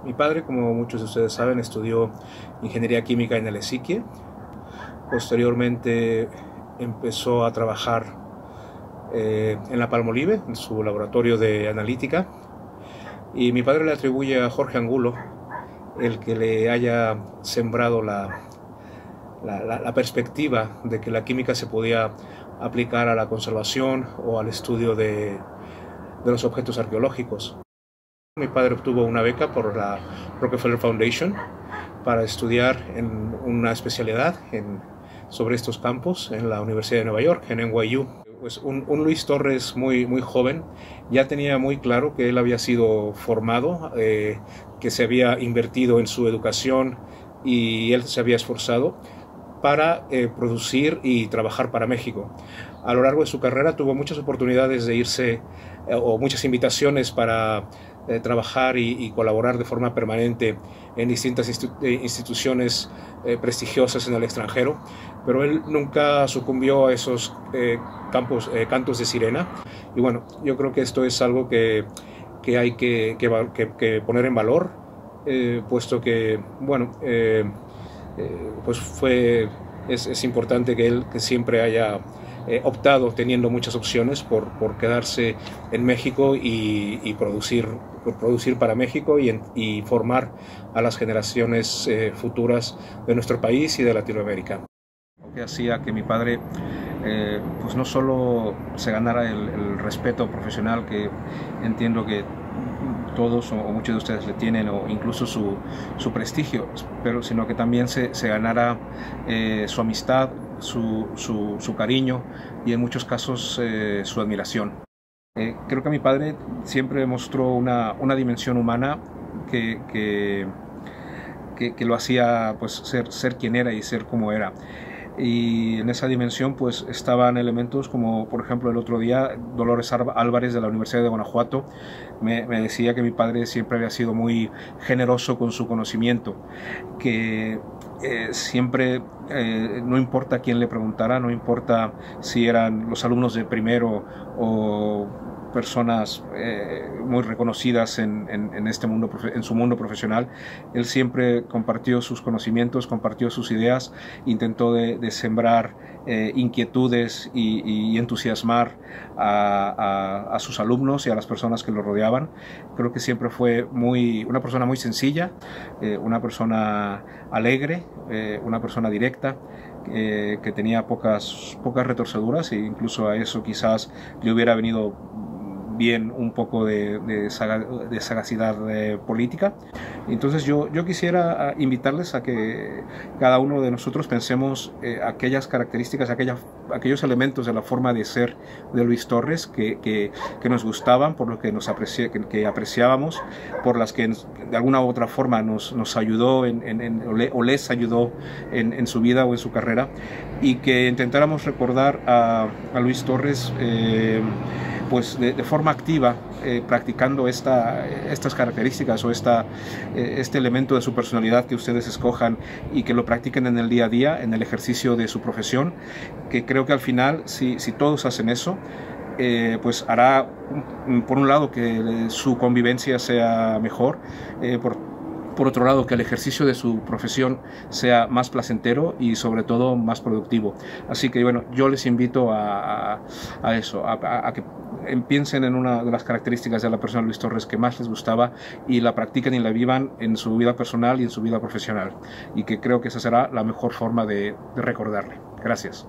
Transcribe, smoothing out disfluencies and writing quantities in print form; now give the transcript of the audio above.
Mi padre, como muchos de ustedes saben, estudió ingeniería química en el ESIQUIE. Posteriormente empezó a trabajar en la Palmolive, en su laboratorio de analítica. Y mi padre le atribuye a Jorge Angulo el que le haya sembrado la perspectiva de que la química se podía aplicar a la conservación o al estudio de los objetos arqueológicos. Mi padre obtuvo una beca por la Rockefeller Foundation para estudiar en una especialidad sobre estos campos en la Universidad de Nueva York, en NYU. Pues un Luis Torres muy joven ya tenía muy claro que él había sido formado, que se había invertido en su educación y él se había esforzado para producir y trabajar para México. A lo largo de su carrera tuvo muchas oportunidades de irse o muchas invitaciones para trabajar y colaborar de forma permanente en distintas instituciones prestigiosas en el extranjero, pero él nunca sucumbió a esos cantos de sirena. Y bueno, yo creo que esto es algo que hay que poner en valor, puesto que, bueno, pues es importante que él siempre haya optado, teniendo muchas opciones, por quedarse en México y producir para México y formar a las generaciones futuras de nuestro país y de Latinoamérica. Lo que hacía que mi padre pues no solo se ganara el respeto profesional que entiendo que todos o muchos de ustedes le tienen, o incluso su prestigio, pero sino que también se ganara su amistad, su cariño y en muchos casos su admiración. Creo que mi padre siempre mostró una dimensión humana que lo hacía pues ser quien era y ser como era. Y en esa dimensión pues estaban elementos como, por ejemplo, el otro día Dolores Álvarez de la Universidad de Guanajuato me decía que mi padre siempre había sido muy generoso con su conocimiento, que siempre, no importa quién le preguntara, no importa si eran los alumnos de primero o personas muy reconocidas en este mundo, en su mundo profesional, él siempre compartió sus conocimientos, compartió sus ideas, intentó de sembrar inquietudes y entusiasmar a sus alumnos y a las personas que lo rodeaban. Creo que siempre fue una persona muy sencilla, una persona alegre, una persona directa, que tenía pocas retorceduras, e incluso a eso quizás le hubiera venido bien un poco de sagacidad política. Entonces yo quisiera invitarles a que cada uno de nosotros pensemos aquellas características, aquellos elementos de la forma de ser de Luis Torres que nos gustaban, por lo que que apreciábamos, por las que de alguna u otra forma nos ayudó o les ayudó en su vida o en su carrera, y que intentáramos recordar a Luis Torres pues de forma activa, practicando estas características o este elemento de su personalidad que ustedes escojan, y que lo practiquen en el día a día, en el ejercicio de su profesión, que creo que al final, si todos hacen eso, pues hará, por un lado, que su convivencia sea mejor, por otro lado, que el ejercicio de su profesión sea más placentero y sobre todo más productivo. Así que bueno, yo les invito a eso, a que piensen en una de las características de la persona Luis Torres que más les gustaba y la practiquen y la vivan en su vida personal y en su vida profesional. Y que creo que esa será la mejor forma de recordarle. Gracias.